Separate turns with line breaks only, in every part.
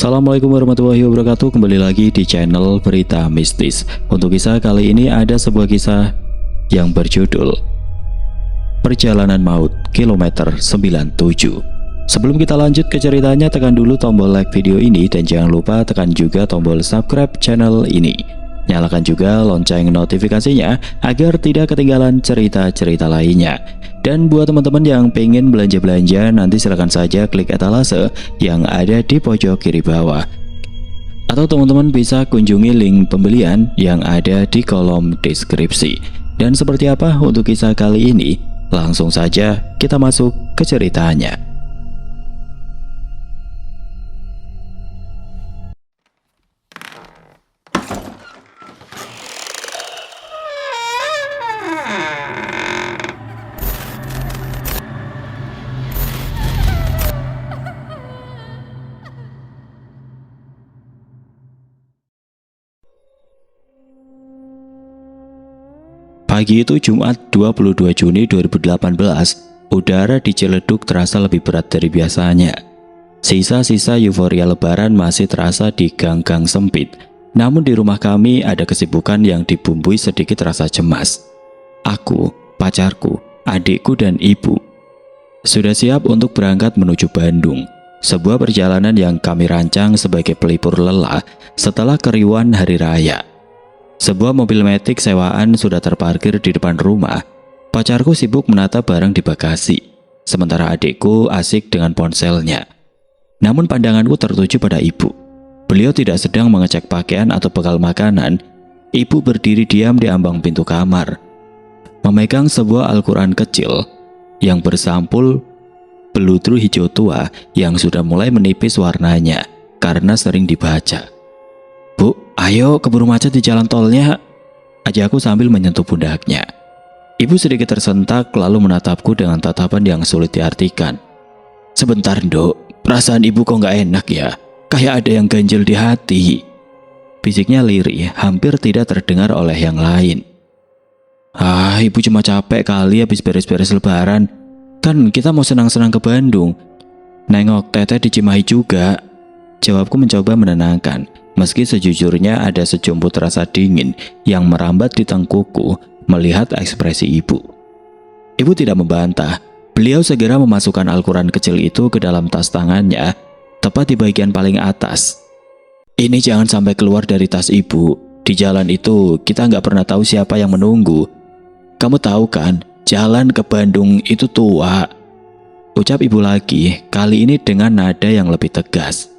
Assalamualaikum warahmatullahi wabarakatuh. Kembali lagi di channel Berita Mistis. Untuk kisah kali ini ada sebuah kisah yang berjudul Perjalanan Maut Kilometer 97. Sebelum kita lanjut ke ceritanya, tekan dulu tombol like video ini dan jangan lupa tekan juga tombol subscribe channel ini. Nyalakan juga lonceng notifikasinya agar tidak ketinggalan cerita-cerita lainnya. Dan buat teman-teman yang pengen belanja-belanja, nanti silahkan saja klik etalase yang ada di pojok kiri bawah. Atau teman-teman bisa kunjungi link pembelian yang ada di kolom deskripsi. Dan seperti apa untuk kisah kali ini? Langsung saja kita masuk ke ceritanya. Pagi itu Jumat 22 Juni 2018, udara di Ciledug terasa lebih berat dari biasanya. Sisa-sisa euforia lebaran masih terasa di gang-gang sempit. Namun di rumah kami ada kesibukan yang dibumbui sedikit rasa cemas. Aku, pacarku, adikku dan ibu sudah siap untuk berangkat menuju Bandung. Sebuah perjalanan yang kami rancang sebagai pelipur lelah setelah keriuhan hari raya. Sebuah mobil metik sewaan sudah terparkir di depan rumah. Pacarku sibuk menata barang di bagasi, sementara adikku asik dengan ponselnya. Namun pandanganku tertuju pada ibu. Beliau tidak sedang mengecek pakaian atau bekal makanan. Ibu berdiri diam di ambang pintu kamar, memegang sebuah Al-Quran kecil yang bersampul beludru hijau tua yang sudah mulai menipis warnanya karena sering dibaca. "Bu, ayo keburu macet di jalan tolnya," ajakku sambil menyentuh pundaknya. Ibu sedikit tersentak lalu menatapku dengan tatapan yang sulit diartikan. "Sebentar, Nduk, perasaan ibu kok nggak enak ya? Kayak ada yang ganjil di hati," bisiknya lirih, hampir tidak terdengar oleh yang lain. "Ah, ibu cuma capek kali habis beres-beres lebaran. Kan kita mau senang-senang ke Bandung. Nengok teteh di Cimahi juga," jawabku mencoba menenangkan. Meski sejujurnya ada sejumput rasa dingin yang merambat di tengkukku melihat ekspresi ibu. Ibu tidak membantah. Beliau segera memasukkan Al-Quran kecil itu ke dalam tas tangannya, tepat di bagian paling atas. "Ini jangan sampai keluar dari tas ibu. Di jalan itu kita nggak pernah tahu siapa yang menunggu. Kamu tahu kan, jalan ke Bandung itu tua," ucap ibu lagi, kali ini dengan nada yang lebih tegas.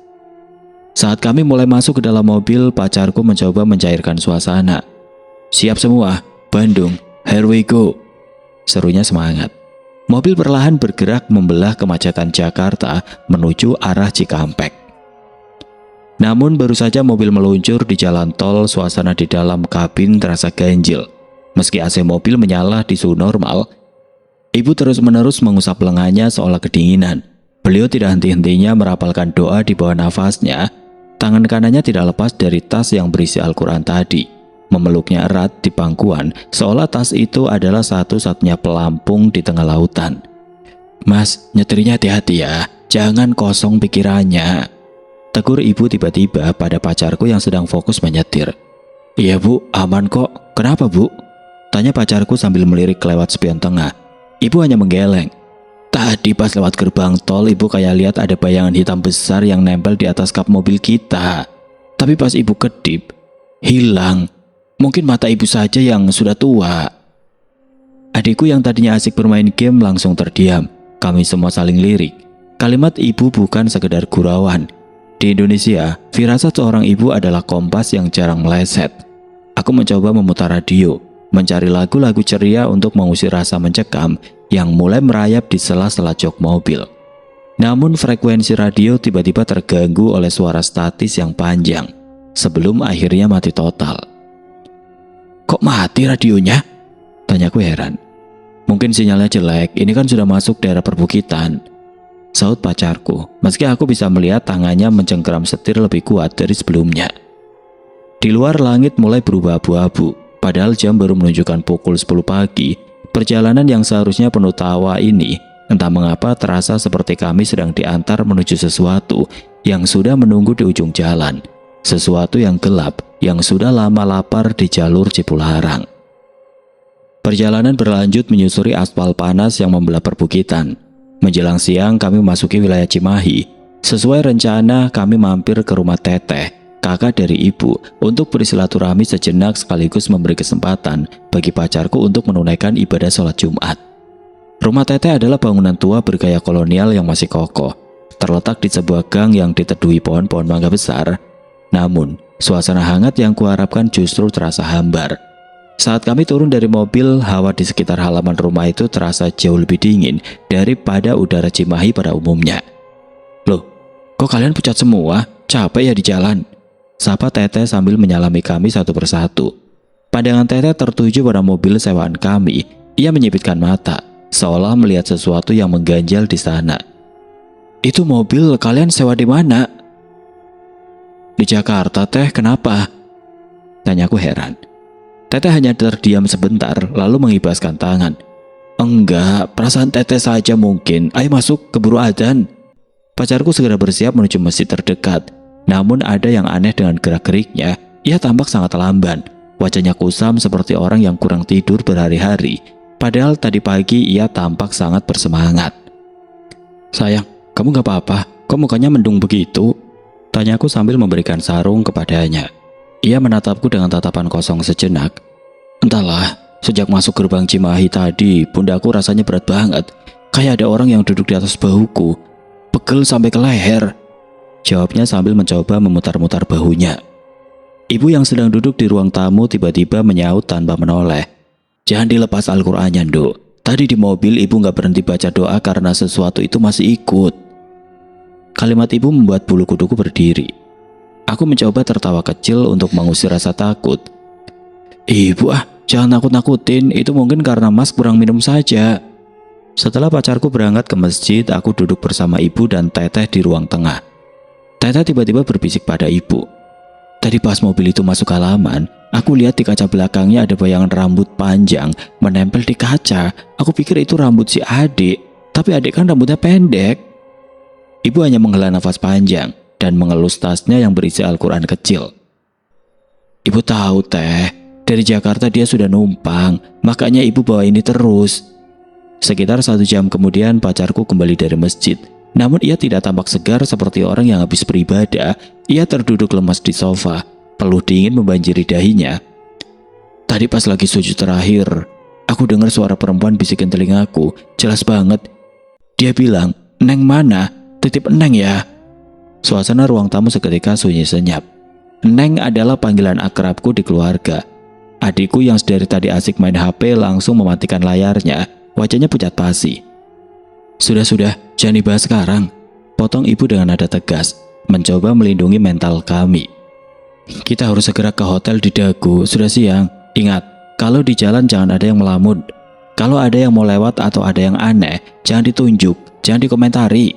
Saat kami mulai masuk ke dalam mobil, pacarku mencoba mencairkan suasana. "Siap semua, Bandung, here we go," serunya semangat. Mobil perlahan bergerak membelah kemacetan Jakarta menuju arah Cikampek. Namun baru saja mobil meluncur di jalan tol, suasana di dalam kabin terasa ganjil. Meski AC mobil menyala di suhu normal, ibu terus-menerus mengusap lengannya seolah kedinginan. Beliau tidak henti-hentinya merapalkan doa di bawah nafasnya. Tangan kanannya tidak lepas dari tas yang berisi Al-Quran tadi, memeluknya erat di pangkuan seolah tas itu adalah satu-satunya pelampung di tengah lautan. "Mas, nyetirnya hati-hati ya, jangan kosong pikirannya," tegur ibu tiba-tiba pada pacarku yang sedang fokus menyetir. "Iya bu, aman kok. Kenapa bu?" tanya pacarku sambil melirik lewat spion tengah. Ibu hanya menggeleng. "Tadi pas lewat gerbang tol, ibu kayak lihat ada bayangan hitam besar yang nempel di atas kap mobil kita. Tapi pas ibu kedip, hilang. Mungkin mata ibu saja yang sudah tua." Adikku yang tadinya asik bermain game langsung terdiam. Kami semua saling lirik. Kalimat ibu bukan sekedar gurauan. Di Indonesia, firasat seorang ibu adalah kompas yang jarang meleset. Aku mencoba memutar radio, mencari lagu-lagu ceria untuk mengusir rasa mencekam yang mulai merayap di sela-sela jok mobil. Namun frekuensi radio tiba-tiba terganggu oleh suara statis yang panjang sebelum akhirnya mati total. "Kok mati radionya?" tanyaku heran. "Mungkin sinyalnya jelek, ini kan sudah masuk daerah perbukitan," saut pacarku, meski aku bisa melihat tangannya mencengkeram setir lebih kuat dari sebelumnya. Di luar langit mulai berubah abu-abu, padahal jam baru menunjukkan pukul 10 pagi. Perjalanan yang seharusnya penuh tawa ini Entah mengapa terasa seperti kami sedang diantar menuju sesuatu yang sudah menunggu di ujung jalan. Sesuatu yang gelap yang sudah lama lapar di jalur Cipularang. Perjalanan berlanjut menyusuri aspal panas yang membelah perbukitan. Menjelang siang kami memasuki wilayah Cimahi. Sesuai rencana kami mampir ke rumah Teteh, kakak dari ibu, untuk bersilaturahmi sejenak sekaligus memberi kesempatan bagi pacarku untuk menunaikan ibadah sholat Jumat. Rumah Teteh adalah bangunan tua bergaya kolonial yang masih kokoh, terletak di sebuah gang yang diteduhi pohon-pohon mangga besar. Namun, suasana hangat yang kuharapkan justru terasa hambar. Saat kami turun dari mobil, hawa di sekitar halaman rumah itu terasa jauh lebih dingin daripada udara Cimahi pada umumnya. Loh, kok kalian pucat semua? Capek ya di jalan? Sapa Teteh sambil menyalami kami satu persatu. Pandangan Teteh tertuju pada mobil sewaan kami. Ia menyipitkan mata, seolah melihat sesuatu yang mengganjal di sana. Itu mobil kalian sewa di mana? Di Jakarta, Teh. Kenapa? Tanyaku heran. Teteh hanya terdiam sebentar, lalu mengibaskan tangan. Enggak, perasaan Teteh saja mungkin. Ayo masuk, keburu adzan. Pacarku segera bersiap menuju masjid terdekat. Namun ada yang aneh dengan gerak-geriknya. Ia tampak sangat lamban. Wajahnya kusam seperti orang yang kurang tidur berhari-hari. Padahal tadi pagi ia tampak sangat bersemangat. Sayang, kamu gak apa-apa? Kok mukanya mendung begitu? Tanyaku sambil memberikan sarung kepadanya. Ia menatapku dengan tatapan kosong sejenak. Entahlah, sejak masuk gerbang Cimahi tadi, pundaku rasanya berat banget. Kayak ada orang yang duduk di atas bahuku. Pegel sampai ke leher. Jawabnya sambil mencoba memutar-mutar bahunya. Ibu yang sedang duduk di ruang tamu tiba-tiba menyaut tanpa menoleh. Jangan dilepas Al-Qur'annya, Nduk. Tadi di mobil ibu gak berhenti baca doa karena sesuatu itu masih ikut. Kalimat ibu membuat bulu kuduku berdiri. Aku mencoba tertawa kecil untuk mengusir rasa takut. Ibu jangan nakut-nakutin, itu mungkin karena Mas kurang minum saja. Setelah pacarku berangkat ke masjid, aku duduk bersama ibu dan Teteh di ruang tengah. Teteh tiba-tiba berbisik pada ibu. Tadi pas mobil itu masuk halaman, aku lihat di kaca belakangnya ada bayangan rambut panjang menempel di kaca. Aku pikir itu rambut si adik, tapi adik kan rambutnya pendek. Ibu hanya menghela nafas panjang dan mengelus tasnya yang berisi Al-Quran kecil. Ibu tahu, Teh, dari Jakarta dia sudah numpang, makanya ibu bawa ini terus. Sekitar 1 jam kemudian pacarku kembali dari masjid. Namun ia tidak tampak segar seperti orang yang habis beribadah. Ia terduduk lemas di sofa, peluh dingin membanjiri dahinya. Tadi pas lagi sujud terakhir, aku dengar suara perempuan bisikin telingaku, jelas banget. Dia bilang, Neng mana? Titip Neng ya. Suasana ruang tamu seketika sunyi senyap. Neng adalah panggilan akrabku di keluarga. Adikku yang sedari tadi asik main HP langsung mematikan layarnya. Wajahnya pucat pasi. Sudah, jangan dibahas sekarang. Potong ibu dengan nada tegas, mencoba melindungi mental kami. Kita harus segera ke hotel di Dagu, sudah siang. Ingat, kalau di jalan jangan ada yang melamun. Kalau ada yang mau lewat atau ada yang aneh, jangan ditunjuk, jangan dikomentari.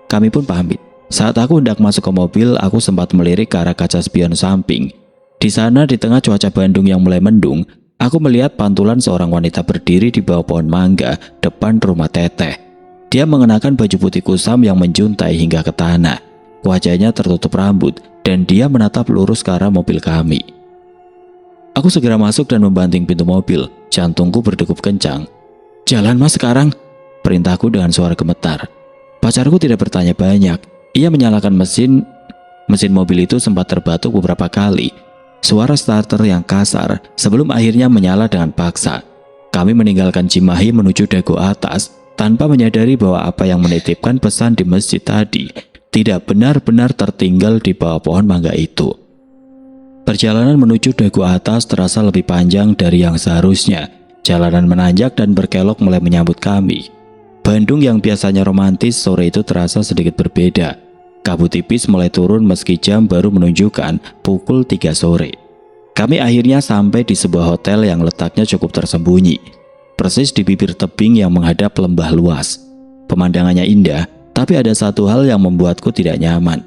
Kami pun pamit. Saat aku hendak masuk ke mobil, aku sempat melirik ke arah kaca spion samping. Di sana, di tengah cuaca Bandung yang mulai mendung, aku melihat pantulan seorang wanita berdiri di bawah pohon mangga depan rumah Teteh. Dia mengenakan baju putih kusam yang menjuntai hingga ke tanah. Wajahnya tertutup rambut dan dia menatap lurus ke arah mobil kami. Aku segera masuk dan membanting pintu mobil. Jantungku berdegup kencang. Jalan Mas sekarang, perintahku dengan suara gemetar. Pacarku tidak bertanya banyak. Ia menyalakan mesin mobil itu sempat terbatuk beberapa kali. Suara starter yang kasar sebelum akhirnya menyala dengan paksa. Kami meninggalkan Cimahi menuju Dago Atas tanpa menyadari bahwa apa yang menitipkan pesan di masjid tadi tidak benar-benar tertinggal di bawah pohon mangga itu. Perjalanan menuju Dago Atas terasa lebih panjang dari yang seharusnya. Jalanan menanjak dan berkelok mulai menyambut kami. Bandung yang biasanya romantis sore itu terasa sedikit berbeda. Kabut tipis mulai turun meski jam baru menunjukkan pukul 3 sore. Kami akhirnya sampai di sebuah hotel yang letaknya cukup tersembunyi, persis di bibir tebing yang menghadap lembah luas. Pemandangannya indah, tapi ada satu hal yang membuatku tidak nyaman.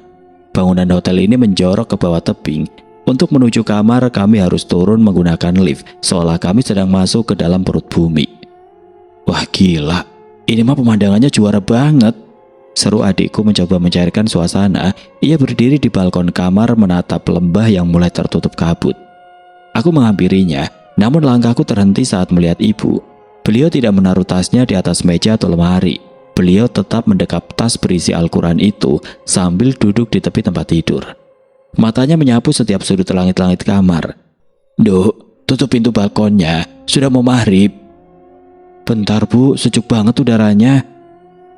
Bangunan hotel ini menjorok ke bawah tebing. Untuk menuju kamar kami harus turun menggunakan lift, seolah kami sedang masuk ke dalam perut bumi. Wah gila, Ini mah pemandangannya juara banget, seru adikku mencoba mencairkan suasana. Ia berdiri di balkon kamar menatap lembah yang mulai tertutup kabut. Aku menghampirinya, namun langkahku terhenti saat melihat ibu. Beliau tidak menaruh tasnya di atas meja atau lemari. Beliau tetap mendekap tas berisi Al-Quran itu sambil duduk di tepi tempat tidur. Matanya menyapu setiap sudut langit-langit kamar. "Duk, tutup pintu balkonnya, sudah mau maghrib." "Bentar bu, sejuk banget udaranya."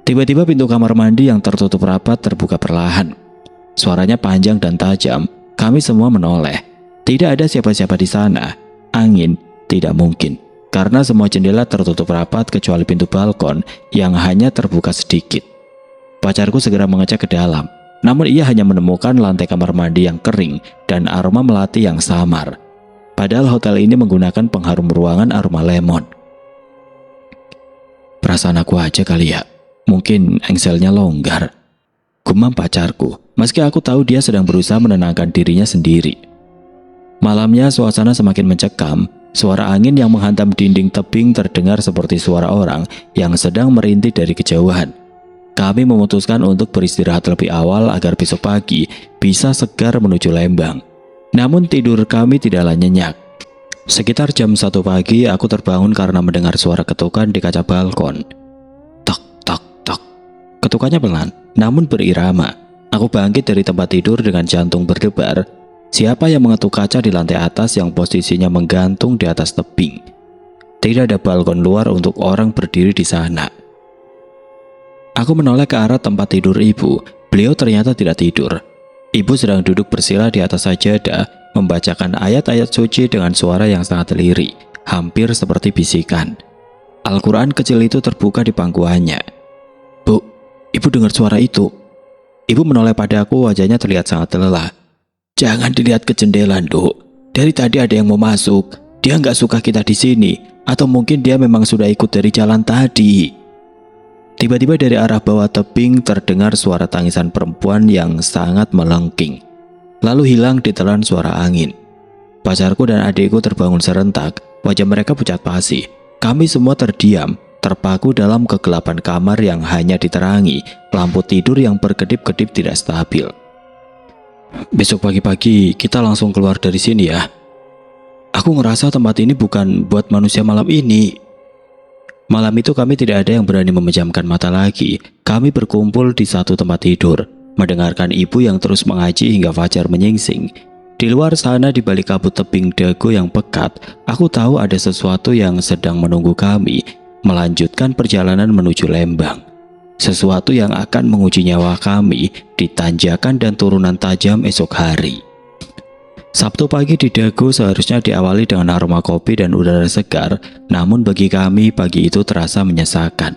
Tiba-tiba pintu kamar mandi yang tertutup rapat terbuka perlahan. Suaranya panjang dan tajam. Kami semua menoleh. Tidak ada siapa-siapa di sana. Angin tidak mungkin, karena semua jendela tertutup rapat kecuali pintu balkon yang hanya terbuka sedikit. Pacarku segera mengecek ke dalam, namun ia hanya menemukan lantai kamar mandi yang kering dan aroma melati yang samar. Padahal hotel ini menggunakan pengharum ruangan aroma lemon. "Perasaan aku aja kali ya, mungkin engselnya longgar," gumam pacarku, meski aku tahu dia sedang berusaha menenangkan dirinya sendiri. Malamnya suasana semakin mencekam. Suara angin yang menghantam dinding tebing terdengar seperti suara orang yang sedang merintih dari kejauhan. Kami memutuskan untuk beristirahat lebih awal agar besok pagi bisa segar menuju Lembang. Namun tidur kami tidaklah nyenyak. Sekitar jam 1 pagi aku terbangun karena mendengar suara ketukan di kaca balkon. Tok, tok, tok. Ketukannya pelan, namun berirama. Aku bangkit dari tempat tidur dengan jantung berdebar. Siapa yang mengetuk kaca di lantai atas yang posisinya menggantung di atas tebing? Tidak ada balkon luar untuk orang berdiri di sana. Aku menoleh ke arah tempat tidur ibu. Beliau ternyata tidak tidur. Ibu sedang duduk bersila di atas sajadah, membacakan ayat-ayat suci dengan suara yang sangat lirih, hampir seperti bisikan. Al-Quran kecil itu terbuka di pangkuannya. "Bu, ibu dengar suara itu?" Ibu menoleh padaku, wajahnya terlihat sangat lelah. "Jangan dilihat ke jendela, Duk. Dari tadi ada yang mau masuk. Dia nggak suka kita di sini, atau mungkin dia memang sudah ikut dari jalan tadi." Tiba-tiba dari arah bawah tebing terdengar suara tangisan perempuan yang sangat melengking, lalu hilang ditelan suara angin. Pacarku dan adikku terbangun serentak, wajah mereka pucat pasi. Kami semua terdiam, terpaku dalam kegelapan kamar yang hanya diterangi lampu tidur yang berkedip-kedip tidak stabil. "Besok pagi-pagi kita langsung keluar dari sini ya. Aku ngerasa tempat ini bukan buat manusia malam ini." Malam itu kami tidak ada yang berani memejamkan mata lagi. Kami berkumpul di satu tempat tidur, mendengarkan ibu yang terus mengaji hingga fajar menyingsing. Di luar sana, di balik kabut tebing dago yang pekat, aku tahu ada sesuatu yang sedang menunggu kami melanjutkan perjalanan menuju Lembang. Sesuatu yang akan menguji nyawa kami di tanjakan dan turunan tajam esok hari. Sabtu pagi di Dago seharusnya diawali dengan aroma kopi dan udara segar, namun bagi kami pagi itu terasa menyesakan.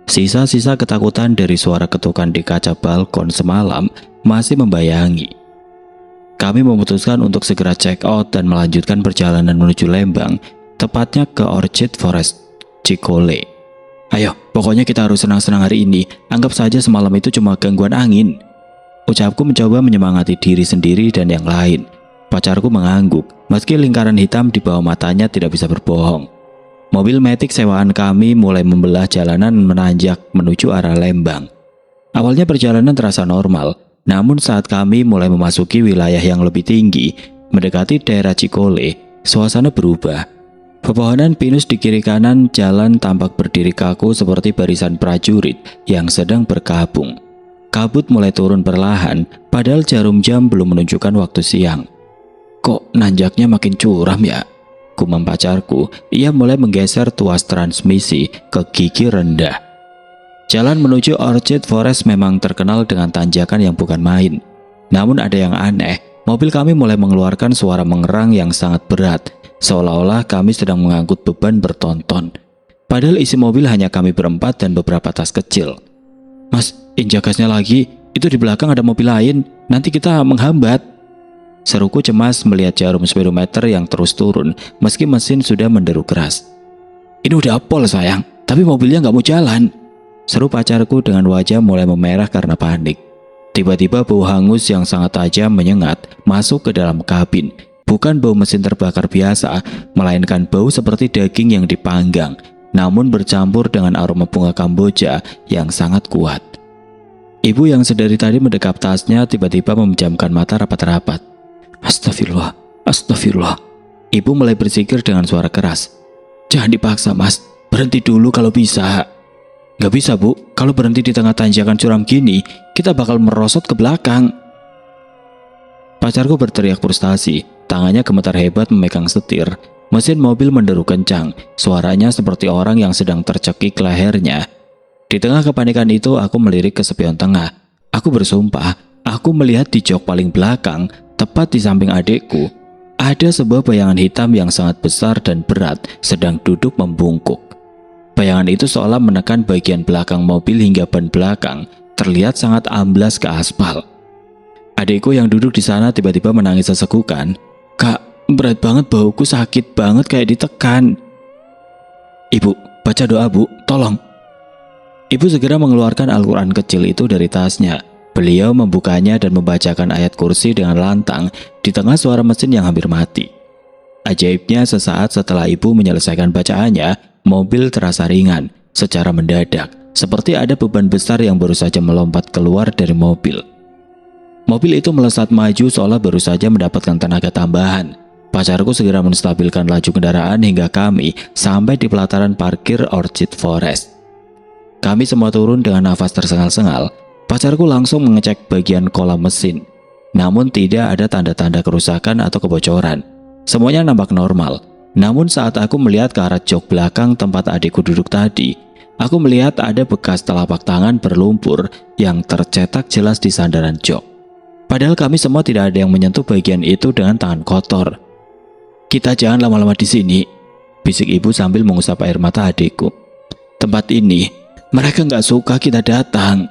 Sisa-sisa ketakutan dari suara ketukan di kaca balkon semalam masih membayangi. Kami memutuskan untuk segera check out dan melanjutkan perjalanan menuju Lembang, tepatnya ke Orchid Forest Cikole. "Ayo, pokoknya kita harus senang-senang hari ini. Anggap saja semalam itu cuma gangguan angin," ucapku mencoba menyemangati diri sendiri dan yang lain. Pacarku mengangguk, meski lingkaran hitam di bawah matanya tidak bisa berbohong. Mobil Matic sewaan kami mulai membelah jalanan menanjak menuju arah Lembang. Awalnya perjalanan terasa normal, namun saat kami mulai memasuki wilayah yang lebih tinggi, mendekati daerah Cikole, suasana berubah. Pepohonan pinus di kiri kanan jalan tampak berdiri kaku seperti barisan prajurit yang sedang berkabung. Kabut mulai turun perlahan, padahal jarum jam belum menunjukkan waktu siang. "Kok nanjaknya makin curam ya?" gumam pacarku. Ia mulai menggeser tuas transmisi ke gigi rendah. Jalan menuju Orchid Forest memang terkenal dengan tanjakan yang bukan main. Namun ada yang aneh, mobil kami mulai mengeluarkan suara mengerang yang sangat berat, seolah-olah kami sedang mengangkut beban bertonton. Padahal isi mobil hanya kami berempat dan beberapa tas kecil. "Mas, injak gasnya lagi, itu di belakang ada mobil lain, nanti kita menghambat," seruku cemas melihat jarum speedometer yang terus turun meski mesin sudah menderu keras. "Ini udah pol sayang, tapi mobilnya nggak mau jalan," seru pacarku dengan wajah mulai memerah karena panik. Tiba-tiba bau hangus yang sangat tajam menyengat masuk ke dalam kabin. Bukan bau mesin terbakar biasa, melainkan bau seperti daging yang dipanggang. namun bercampur dengan aroma bunga Kamboja yang sangat kuat. Ibu yang sedari tadi mendekap tasnya tiba-tiba memejamkan mata rapat-rapat. Astagfirullah, astagfirullah. Ibu mulai berzikir dengan suara keras. Jangan dipaksa mas, berhenti dulu kalau bisa. Gak bisa bu, kalau berhenti di tengah tanjakan curam gini, kita bakal merosot ke belakang. Pacarku berteriak frustasi, tangannya gemetar hebat memegang setir. Mesin mobil menderu kencang, suaranya seperti orang yang sedang tercekik lehernya. Di tengah kepanikan itu, aku melirik ke spion tengah. Aku bersumpah, aku melihat di jok paling belakang, tepat di samping adikku, ada sebuah bayangan hitam yang sangat besar dan berat sedang duduk membungkuk. Bayangan itu seolah menekan bagian belakang mobil hingga ban belakang, terlihat sangat amblas ke aspal. Adikku yang duduk di sana tiba-tiba menangis sesegukan. Kak, berat banget, bauku sakit banget kayak ditekan. Ibu, baca doa bu, tolong. Ibu segera mengeluarkan Al-Quran kecil itu dari tasnya. Beliau membukanya dan membacakan ayat kursi dengan lantang di tengah suara mesin yang hampir mati. Ajaibnya sesaat setelah ibu menyelesaikan bacaannya, mobil terasa ringan secara mendadak, seperti ada beban besar yang baru saja melompat keluar dari mobil. Mobil itu melesat maju seolah baru saja mendapatkan tenaga tambahan. Pacarku segera menstabilkan laju kendaraan hingga kami sampai di pelataran parkir Orchid Forest. Kami semua turun dengan nafas tersengal-sengal. Pacarku langsung mengecek bagian kolam mesin. Namun tidak ada tanda-tanda kerusakan atau kebocoran. Semuanya nampak normal. Namun saat aku melihat ke arah jok belakang tempat adikku duduk tadi, aku melihat ada bekas telapak tangan berlumpur yang tercetak jelas di sandaran jok. Padahal kami semua tidak ada yang menyentuh bagian itu dengan tangan kotor. Kita jangan lama-lama di sini, bisik ibu sambil mengusap air mata adikku. Tempat ini, mereka nggak suka kita datang.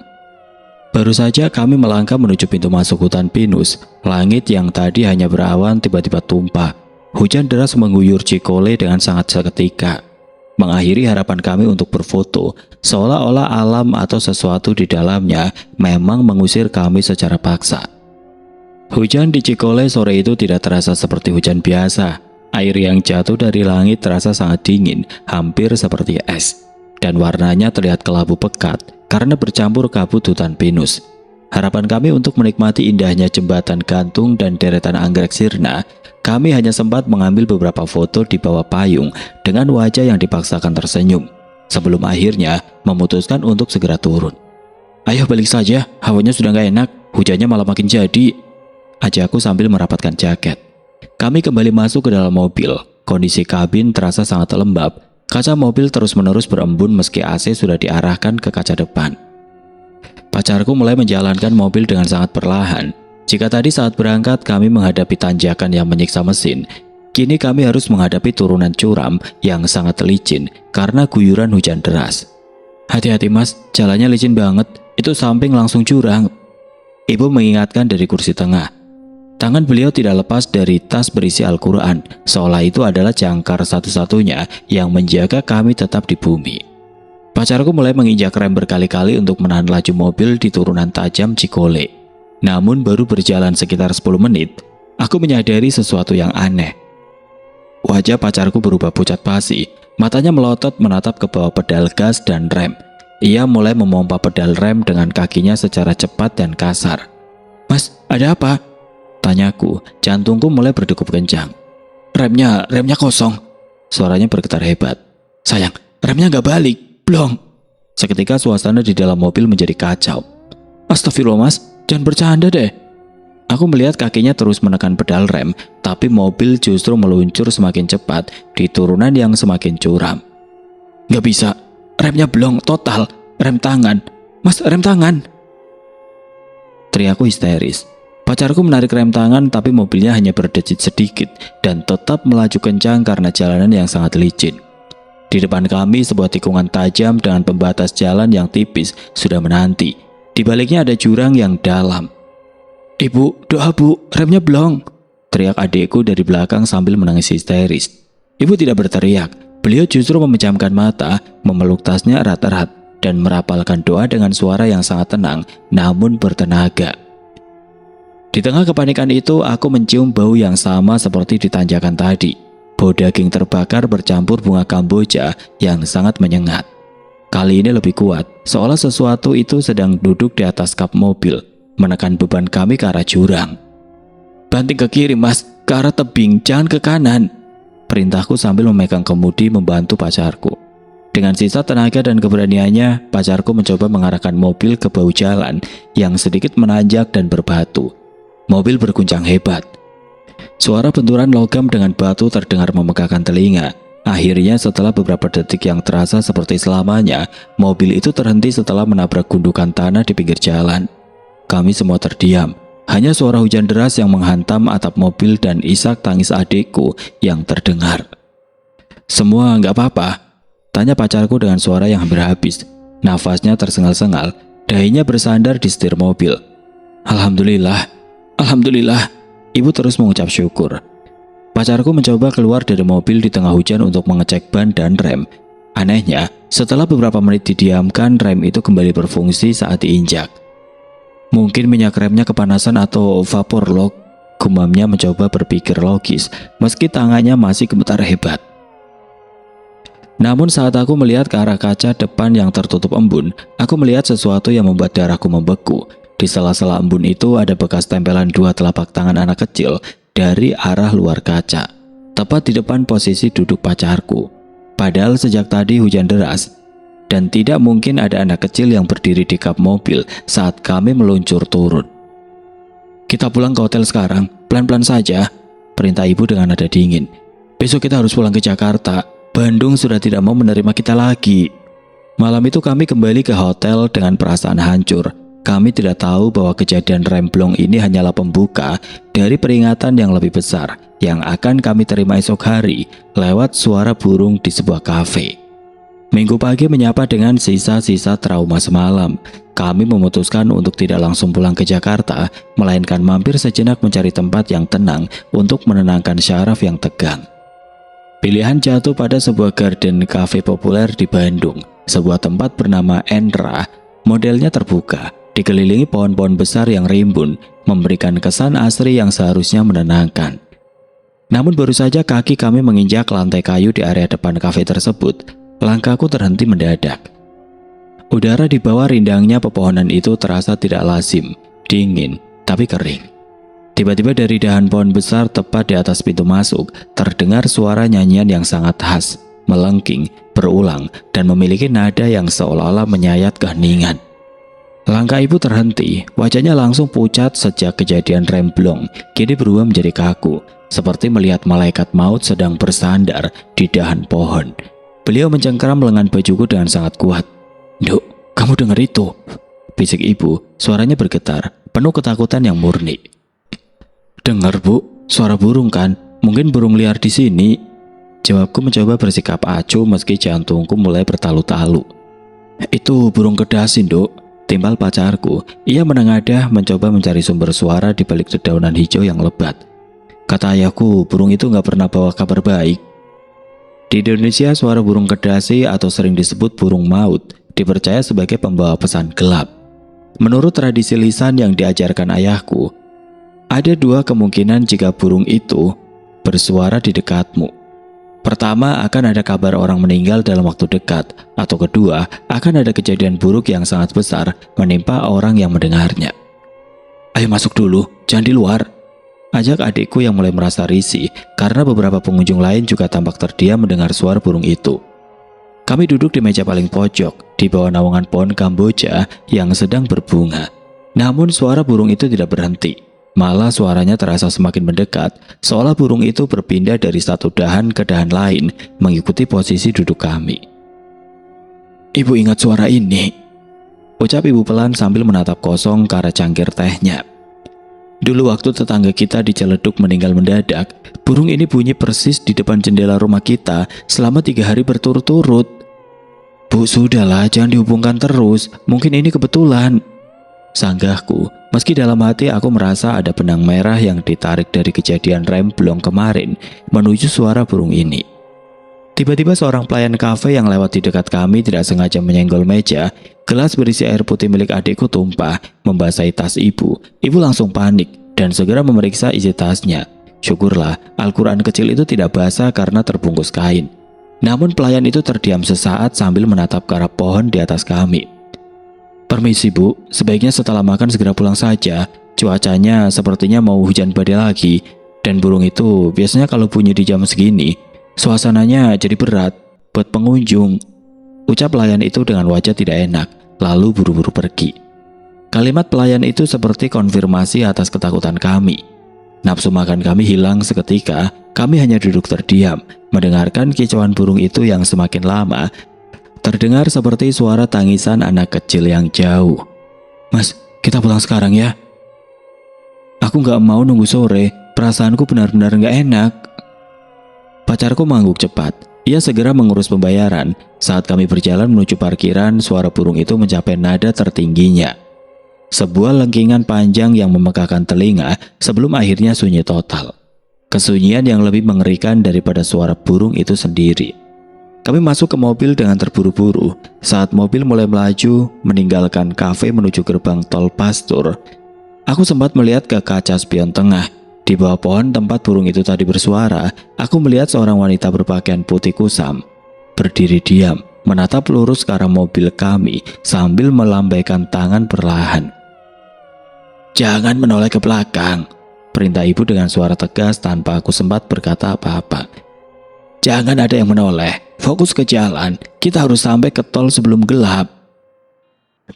Baru saja kami melangkah menuju pintu masuk hutan pinus. Langit yang tadi hanya berawan tiba-tiba tumpah. Hujan deras mengguyur Cikole dengan sangat seketika, mengakhiri harapan kami untuk berfoto, seolah-olah alam atau sesuatu di dalamnya memang mengusir kami secara paksa. Hujan di Cikole sore itu tidak terasa seperti hujan biasa. Air yang jatuh dari langit terasa sangat dingin, hampir seperti es. Dan warnanya terlihat kelabu pekat karena bercampur kabut hutan pinus. Harapan kami untuk menikmati indahnya jembatan gantung dan deretan anggrek sirna, kami hanya sempat mengambil beberapa foto di bawah payung dengan wajah yang dipaksakan tersenyum, sebelum akhirnya memutuskan untuk segera turun. Ayo balik saja, hawanya sudah gak enak, hujannya malah makin jadi, ajakku sambil merapatkan jaket. Kami kembali masuk ke dalam mobil. Kondisi kabin terasa sangat lembab. Kaca mobil terus-menerus berembun meski AC sudah diarahkan ke kaca depan. Pacarku mulai menjalankan mobil dengan sangat perlahan. Jika tadi saat berangkat kami menghadapi tanjakan yang menyiksa mesin, kini kami harus menghadapi turunan curam yang sangat licin karena guyuran hujan deras. Hati-hati mas, jalannya licin banget, itu samping langsung jurang. Ibu mengingatkan dari kursi tengah. Tangan beliau tidak lepas dari tas berisi Al-Quran, seolah itu adalah jangkar satu-satunya yang menjaga kami tetap di bumi. Pacarku mulai menginjak rem berkali-kali untuk menahan laju mobil di turunan tajam Cikole. Namun baru berjalan sekitar 10 menit, aku menyadari sesuatu yang aneh. Wajah pacarku berubah pucat pasi, matanya melotot menatap ke bawah pedal gas dan rem. Ia mulai memompa pedal rem dengan kakinya secara cepat dan kasar. Mas, ada apa? Tanyaku, jantungku mulai berdegup kencang. Remnya kosong. Suaranya bergetar hebat. Sayang, remnya gak balik, blong. Seketika suasana di dalam mobil menjadi kacau. Astagfirullah mas, jangan bercanda deh. Aku melihat kakinya terus menekan pedal rem, tapi mobil justru meluncur semakin cepat di turunan yang semakin curam. Gak bisa, remnya blong total, rem tangan. Mas, rem tangan. Teriakku histeris. Pacarku menarik rem tangan tapi mobilnya hanya berdecit sedikit dan tetap melaju kencang karena jalanan yang sangat licin. Di depan kami sebuah tikungan tajam dengan pembatas jalan yang tipis sudah menanti. Di baliknya ada jurang yang dalam. Ibu, doa bu, remnya blong, teriak adikku dari belakang sambil menangis histeris. Ibu tidak berteriak, beliau justru memejamkan mata, memeluk tasnya erat-erat dan merapalkan doa dengan suara yang sangat tenang namun bertenaga. Di tengah kepanikan itu, aku mencium bau yang sama seperti di tanjakan tadi. Bau daging terbakar bercampur bunga kamboja yang sangat menyengat. Kali ini lebih kuat, seolah sesuatu itu sedang duduk di atas kap mobil, menekan beban kami ke arah jurang. "Banting ke kiri mas, ke arah tebing, jangan ke kanan," perintahku sambil memegang kemudi membantu pacarku. Dengan sisa tenaga dan keberaniannya, pacarku mencoba mengarahkan mobil ke bahu jalan yang sedikit menanjak dan berbatu. Mobil berguncang hebat. Suara benturan logam dengan batu terdengar memegahkan telinga. Akhirnya setelah beberapa detik yang terasa seperti selamanya, mobil itu terhenti setelah menabrak gundukan tanah di pinggir jalan. Kami semua terdiam. Hanya suara hujan deras yang menghantam atap mobil dan isak tangis adikku yang terdengar. "Semua nggak apa-apa?" tanya pacarku dengan suara yang hampir habis. Nafasnya tersengal-sengal, dahinya bersandar di setir mobil. "Alhamdulillah, alhamdulillah," ibu terus mengucap syukur. Pacarku mencoba keluar dari mobil di tengah hujan untuk mengecek ban dan rem. Anehnya, setelah beberapa menit didiamkan, rem itu kembali berfungsi saat diinjak. "Mungkin minyak remnya kepanasan atau vapor lock," gumamnya mencoba berpikir logis, meski tangannya masih gemetar hebat. Namun saat aku melihat ke arah kaca depan yang tertutup embun, aku melihat sesuatu yang membuat darahku membeku. Di sela-sela embun itu ada bekas tempelan dua telapak tangan anak kecil dari arah luar kaca, tepat di depan posisi duduk pacarku. Padahal sejak tadi hujan deras, dan tidak mungkin ada anak kecil yang berdiri di kap mobil saat kami meluncur turun. "Kita pulang ke hotel sekarang, pelan-pelan saja," perintah ibu dengan nada dingin. "Besok kita harus pulang ke Jakarta. Bandung sudah tidak mau menerima kita lagi." Malam itu kami kembali ke hotel dengan perasaan hancur. Kami tidak tahu bahwa kejadian remblong ini hanyalah pembuka dari peringatan yang lebih besar yang akan kami terima esok hari lewat suara burung di sebuah kafe. Minggu pagi menyapa dengan sisa-sisa trauma semalam. Kami memutuskan untuk tidak langsung pulang ke Jakarta, melainkan mampir sejenak mencari tempat yang tenang untuk menenangkan syaraf yang tegang. Pilihan jatuh pada sebuah garden cafe populer di Bandung, sebuah tempat bernama Endra. Modelnya terbuka, dikelilingi pohon-pohon besar yang rimbun, memberikan kesan asri yang seharusnya menenangkan. Namun baru saja kaki kami menginjak lantai kayu di area depan kafe tersebut, langkahku terhenti mendadak. Udara di bawah rindangnya pepohonan itu terasa tidak lazim, dingin, tapi kering. Tiba-tiba dari dahan pohon besar tepat di atas pintu masuk, terdengar suara nyanyian yang sangat khas, melengking, berulang, dan memiliki nada yang seolah-olah menyayat keheningan. Langkah ibu terhenti, wajahnya langsung pucat sejak kejadian remblong, kini berubah menjadi kaku, seperti melihat malaikat maut sedang bersandar di dahan pohon. Beliau mencengkeram lengan bajuku dengan sangat kuat. "Duk, kamu dengar itu?" bisik ibu, suaranya bergetar, penuh ketakutan yang murni. "Dengar bu, suara burung kan? Mungkin burung liar di sini," jawabku mencoba bersikap acuh meski jantungku mulai bertalu-talu. "Itu burung kedasin duk," timbal pacarku. Ia menengadah mencoba mencari sumber suara di balik dedaunan hijau yang lebat. "Kata ayahku, burung itu gak pernah bawa kabar baik." Di Indonesia, suara burung kedasi atau sering disebut burung maut dipercaya sebagai pembawa pesan gelap. Menurut tradisi lisan yang diajarkan ayahku, ada dua kemungkinan jika burung itu bersuara di dekatmu. Pertama, akan ada kabar orang meninggal dalam waktu dekat, atau kedua, akan ada kejadian buruk yang sangat besar menimpa orang yang mendengarnya. "Ayo masuk dulu, jangan di luar," ajak adikku yang mulai merasa risih karena beberapa pengunjung lain juga tampak terdiam mendengar suara burung itu. Kami duduk di meja paling pojok, di bawah naungan pohon kamboja yang sedang berbunga. Namun suara burung itu tidak berhenti. Malah suaranya terasa semakin mendekat, seolah burung itu berpindah dari satu dahan ke dahan lain, mengikuti posisi duduk kami. "Ibu ingat suara ini?" ucap ibu pelan sambil menatap kosong ke arah cangkir tehnya. "Dulu waktu tetangga kita di Ciledug meninggal mendadak, burung ini bunyi persis di depan jendela rumah kita selama 3 hari berturut-turut." "Bu, sudahlah, jangan dihubungkan terus, mungkin ini kebetulan," sanggahku, meski dalam hati aku merasa ada benang merah yang ditarik dari kejadian remblong kemarin menuju suara burung ini. Tiba-tiba seorang pelayan kafe yang lewat di dekat kami tidak sengaja menyenggol meja. Gelas berisi air putih milik adikku tumpah, membasahi tas ibu. Ibu langsung panik dan segera memeriksa isi tasnya. Syukurlah, Al-Quran kecil itu tidak basah karena terbungkus kain. Namun pelayan itu terdiam sesaat sambil menatap ke arah pohon di atas kami. "Permisi Bu, sebaiknya setelah makan segera pulang saja. Cuacanya sepertinya mau hujan badai lagi. Dan burung itu biasanya kalau bunyi di jam segini, suasananya jadi berat buat pengunjung," ucap pelayan itu dengan wajah tidak enak, lalu buru-buru pergi. Kalimat pelayan itu seperti konfirmasi atas ketakutan kami. Nafsu makan kami hilang seketika, kami hanya duduk terdiam, mendengarkan kicauan burung itu yang semakin lama terdengar seperti suara tangisan anak kecil yang jauh. "Mas, kita pulang sekarang ya." "Aku gak mau nunggu sore, perasaanku benar-benar gak enak." Pacarku mengangguk cepat. Ia segera mengurus pembayaran. Saat kami berjalan menuju parkiran, suara burung itu mencapai nada tertingginya. Sebuah lengkingan panjang yang memegahkan telinga sebelum akhirnya sunyi total. Kesunyian yang lebih mengerikan daripada suara burung itu sendiri. Kami masuk ke mobil dengan terburu-buru. Saat mobil mulai melaju, meninggalkan kafe menuju gerbang tol Pastur, aku sempat melihat ke kaca spion tengah. Di bawah pohon tempat burung itu tadi bersuara, aku melihat seorang wanita berpakaian putih kusam berdiri diam, menatap lurus ke arah mobil kami sambil melambaikan tangan perlahan. "Jangan menoleh ke belakang," perintah ibu dengan suara tegas tanpa aku sempat berkata apa-apa. "Jangan ada yang menoleh, fokus ke jalan, kita harus sampai ke tol sebelum gelap."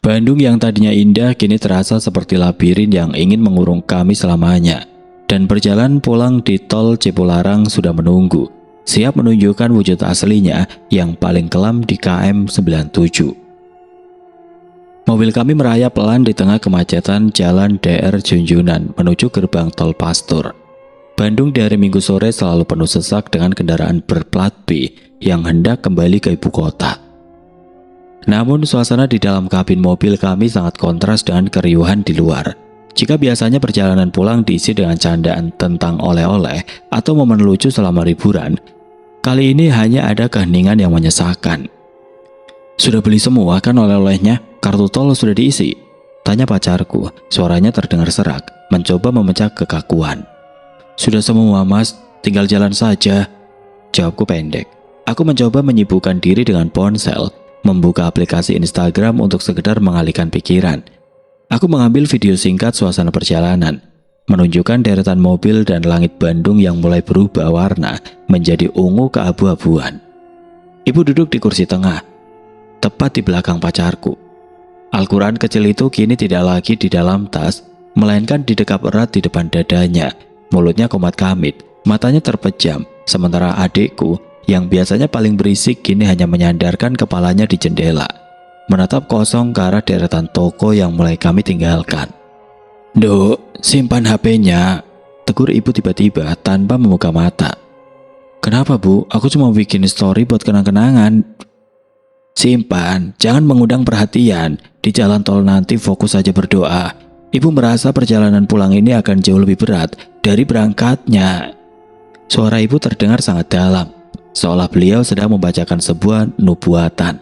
Bandung yang tadinya indah kini terasa seperti labirin yang ingin mengurung kami selamanya. Dan perjalanan pulang di tol Cipularang sudah menunggu, siap menunjukkan wujud aslinya yang paling kelam di KM 97. Mobil kami merayap pelan di tengah kemacetan jalan DR Junjunan menuju gerbang tol Pastur. Bandung di hari Minggu sore selalu penuh sesak dengan kendaraan berplat B yang hendak kembali ke ibu kota. Namun suasana di dalam kabin mobil kami sangat kontras dengan keriuhan di luar. Jika biasanya perjalanan pulang diisi dengan candaan tentang oleh-oleh atau momen lucu selama liburan, kali ini hanya ada keheningan yang menyesakan. "Sudah beli semua kan oleh-olehnya? Kartu tol sudah diisi?" tanya pacarku. Suaranya terdengar serak, mencoba memecah kekakuan. "Sudah semua Mas, tinggal jalan saja," jawabku pendek. Aku mencoba menyibukkan diri dengan ponsel, membuka aplikasi Instagram untuk sekedar mengalihkan pikiran. Aku mengambil video singkat suasana perjalanan, menunjukkan deretan mobil dan langit Bandung yang mulai berubah warna menjadi ungu keabu-abuan. Ibu duduk di kursi tengah, tepat di belakang pacarku. Al-Quran kecil itu kini tidak lagi di dalam tas, melainkan didekap erat di depan dadanya. Mulutnya komat kamit, matanya terpejam, sementara adikku yang biasanya paling berisik kini hanya menyandarkan kepalanya di jendela, menatap kosong ke arah deretan toko yang mulai kami tinggalkan. "Duk, simpan HP-nya," tegur ibu tiba-tiba tanpa membuka mata. "Kenapa Bu? Aku cuma bikin story buat kenang-kenangan." "Simpan, jangan mengundang perhatian. Di jalan tol nanti fokus saja berdoa. Ibu merasa perjalanan pulang ini akan jauh lebih berat dari berangkatnya." Suara ibu terdengar sangat dalam, seolah beliau sedang membacakan sebuah nubuatan.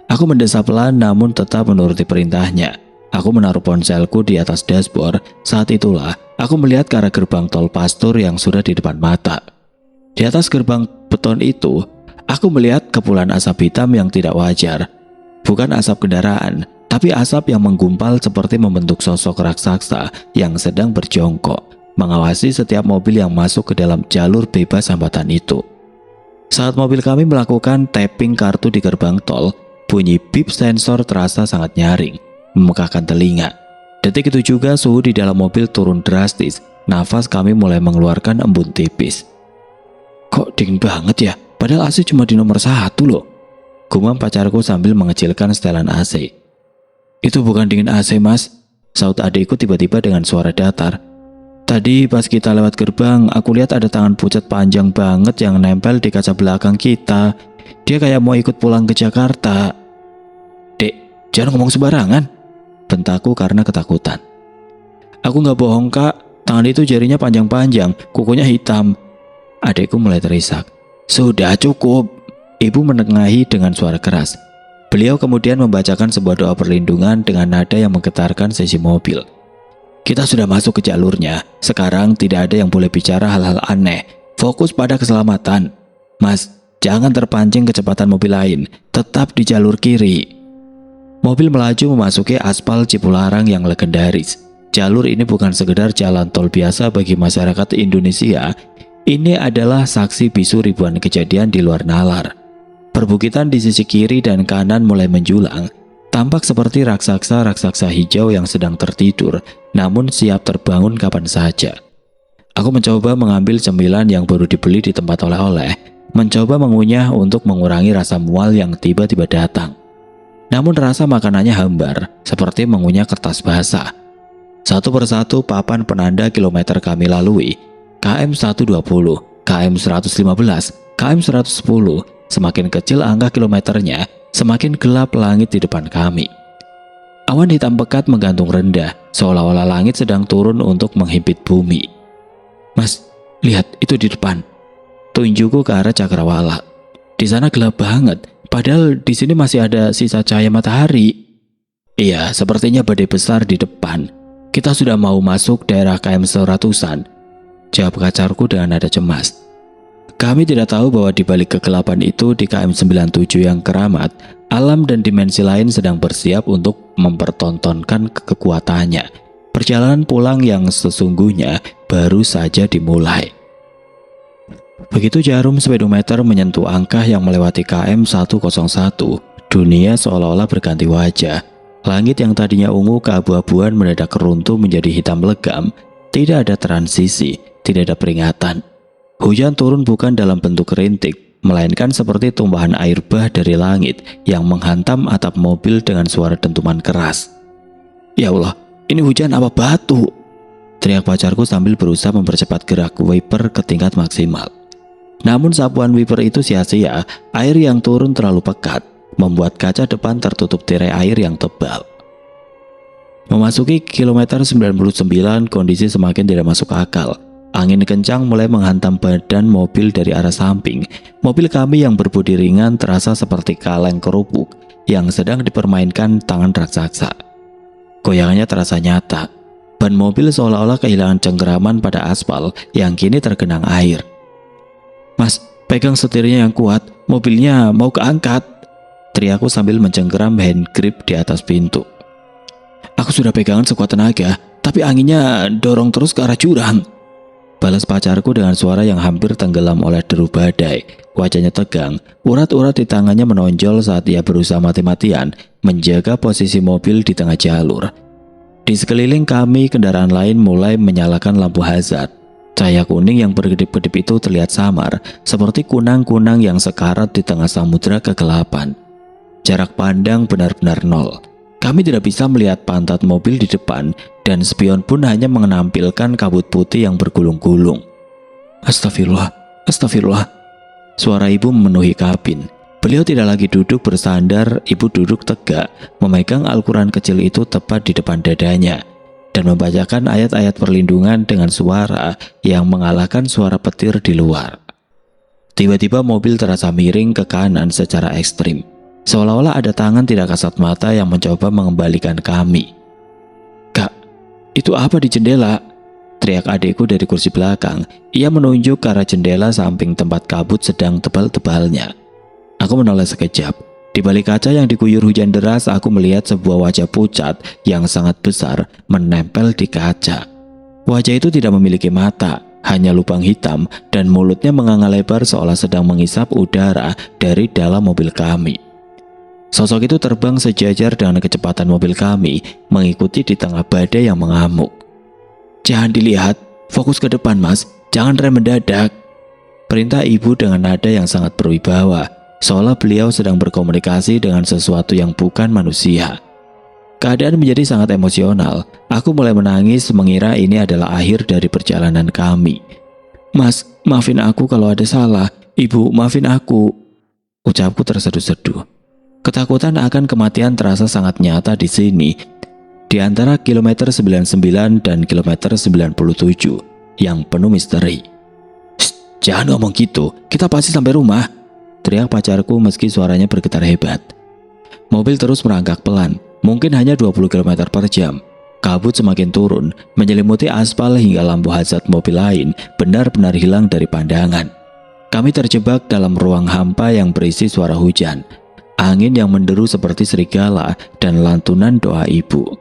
Aku mendesah pelan namun tetap menuruti perintahnya. Aku menaruh ponselku di atas dashboard. Saat itulah aku melihat ke arah gerbang tol Pastur yang sudah di depan mata. Di atas gerbang beton itu, aku melihat kepulan asap hitam yang tidak wajar. Bukan asap kendaraan, tapi asap yang menggumpal seperti membentuk sosok raksasa yang sedang berjongkok, mengawasi setiap mobil yang masuk ke dalam jalur bebas hambatan itu. Saat mobil kami melakukan tapping kartu di gerbang tol, bunyi bip sensor terasa sangat nyaring, memekakkan telinga. Detik itu juga suhu di dalam mobil turun drastis. Nafas kami mulai mengeluarkan embun tipis. "Kok dingin banget ya? Padahal AC cuma di nomor 1 loh," gumam pacarku sambil mengecilkan setelan AC. "Itu bukan dingin AC Mas," saut adikku tiba-tiba dengan suara datar. "Tadi pas kita lewat gerbang, aku lihat ada tangan pucat panjang banget yang nempel di kaca belakang kita. Dia kayak mau ikut pulang ke Jakarta." "Dek, jangan ngomong sembarangan," bentakku karena ketakutan. "Aku gak bohong Kak, tangan itu jarinya panjang-panjang, kukunya hitam." Adikku mulai terisak. "Sudah cukup," ibu menengahi dengan suara keras. Beliau kemudian membacakan sebuah doa perlindungan dengan nada yang menggetarkan sisi mobil. Kita sudah masuk ke jalurnya. Sekarang tidak ada yang boleh bicara hal-hal aneh. Fokus pada keselamatan. Mas, jangan terpancing kecepatan mobil lain. Tetap di jalur kiri. Mobil melaju memasuki aspal Cipularang yang legendaris. Jalur ini bukan sekedar jalan tol biasa bagi masyarakat Indonesia. Ini adalah saksi bisu ribuan kejadian di luar nalar. Perbukitan di sisi kiri dan kanan mulai menjulang. Tampak seperti raksasa-raksasa hijau yang sedang tertidur, namun siap terbangun kapan saja. Aku mencoba mengambil cemilan yang baru dibeli di tempat oleh-oleh, mencoba mengunyah untuk mengurangi rasa mual yang tiba-tiba datang. Namun rasa makanannya hambar, seperti mengunyah kertas basah. Satu persatu papan penanda kilometer kami lalui, KM 120, KM 115, KM 110, semakin kecil angka kilometernya, semakin gelap langit di depan kami. Awan hitam pekat menggantung rendah, seolah-olah langit sedang turun untuk menghimpit bumi. Mas, lihat itu di depan. Tunjukku ke arah cakrawala. Di sana gelap banget, padahal di sini masih ada sisa cahaya matahari. Iya, sepertinya badai besar di depan. Kita sudah mau masuk daerah KM 100-an. Jawab pacarku dengan nada cemas. Kami tidak tahu bahwa di balik kegelapan itu di KM 97 yang keramat, alam dan dimensi lain sedang bersiap untuk mempertontonkan kekuatannya. Perjalanan pulang yang sesungguhnya baru saja dimulai. Begitu jarum speedometer menyentuh angka yang melewati KM 101, dunia seolah-olah berganti wajah. Langit yang tadinya ungu keabu-abuan mendadak runtuh menjadi hitam legam. Tidak ada transisi, tidak ada peringatan. Hujan turun bukan dalam bentuk rintik, melainkan seperti tumpahan air bah dari langit yang menghantam atap mobil dengan suara dentuman keras. Ya Allah, ini hujan apa batu? Teriak pacarku sambil berusaha mempercepat gerak wiper ke tingkat maksimal. Namun sapuan wiper itu sia-sia, air yang turun terlalu pekat, membuat kaca depan tertutup tirai air yang tebal. Memasuki kilometer 99, kondisi semakin tidak masuk akal. Angin kencang mulai menghantam badan mobil dari arah samping. Mobil kami yang berbodi ringan terasa seperti kaleng kerupuk yang sedang dipermainkan tangan raksasa. Goyangannya terasa nyata. Ban mobil seolah-olah kehilangan cengkeraman pada aspal yang kini tergenang air. Mas, pegang setirnya yang kuat, mobilnya mau keangkat. Teriakku sambil mencengkeram hand grip di atas pintu. Aku sudah pegangan sekuat tenaga, tapi anginnya dorong terus ke arah jurang. Balas pacarku dengan suara yang hampir tenggelam oleh deru badai. Wajahnya tegang, urat-urat di tangannya menonjol saat ia berusaha mati-matian menjaga posisi mobil di tengah jalur. Di sekeliling kami, kendaraan lain mulai menyalakan lampu hazard. Cahaya kuning yang berkedip-kedip itu terlihat samar, seperti kunang-kunang yang sekarat di tengah samudera kegelapan. Jarak pandang benar-benar nol. Kami tidak bisa melihat pantat mobil di depan, dan spion pun hanya menampilkan kabut putih yang bergulung-gulung. Astagfirullah, astagfirullah. Suara ibu memenuhi kabin. Beliau tidak lagi duduk bersandar, ibu duduk tegak, memegang Al-Quran kecil itu tepat di depan dadanya, dan membacakan ayat-ayat perlindungan dengan suara yang mengalahkan suara petir di luar. Tiba-tiba mobil terasa miring ke kanan secara ekstrim. Seolah-olah ada tangan tidak kasat mata yang mencoba mengembalikan kami. Kak, itu apa di jendela? Teriak adikku dari kursi belakang. Ia menunjuk ke arah jendela samping tempat kabut sedang tebal-tebalnya. Aku menoleh sekejap. Di balik kaca yang diguyur hujan deras, aku melihat sebuah wajah pucat yang sangat besar menempel di kaca. Wajah itu tidak memiliki mata, hanya lubang hitam, dan mulutnya menganga lebar seolah sedang mengisap udara dari dalam mobil kami. Sosok itu terbang sejajar dengan kecepatan mobil kami, mengikuti di tengah badai yang mengamuk. Jangan dilihat, fokus ke depan mas, jangan rem mendadak. Perintah ibu dengan nada yang sangat berwibawa, seolah beliau sedang berkomunikasi dengan sesuatu yang bukan manusia. Keadaan menjadi sangat emosional, aku mulai menangis mengira ini adalah akhir dari perjalanan kami. Mas, maafin aku kalau ada salah, ibu maafin aku. Ucapku terseduh-seduh. Ketakutan akan kematian terasa sangat nyata di sini, di antara kilometer 99 dan kilometer 97 yang penuh misteri. Jangan ngomong gitu, kita pasti sampai rumah. Teriak pacarku meski suaranya bergetar hebat. Mobil terus merangkak pelan, mungkin hanya 20 km per jam. Kabut semakin turun, menyelimuti aspal hingga lampu hazard mobil lain benar-benar hilang dari pandangan. Kami terjebak dalam ruang hampa yang berisi suara hujan, angin yang menderu seperti serigala, dan lantunan doa ibu.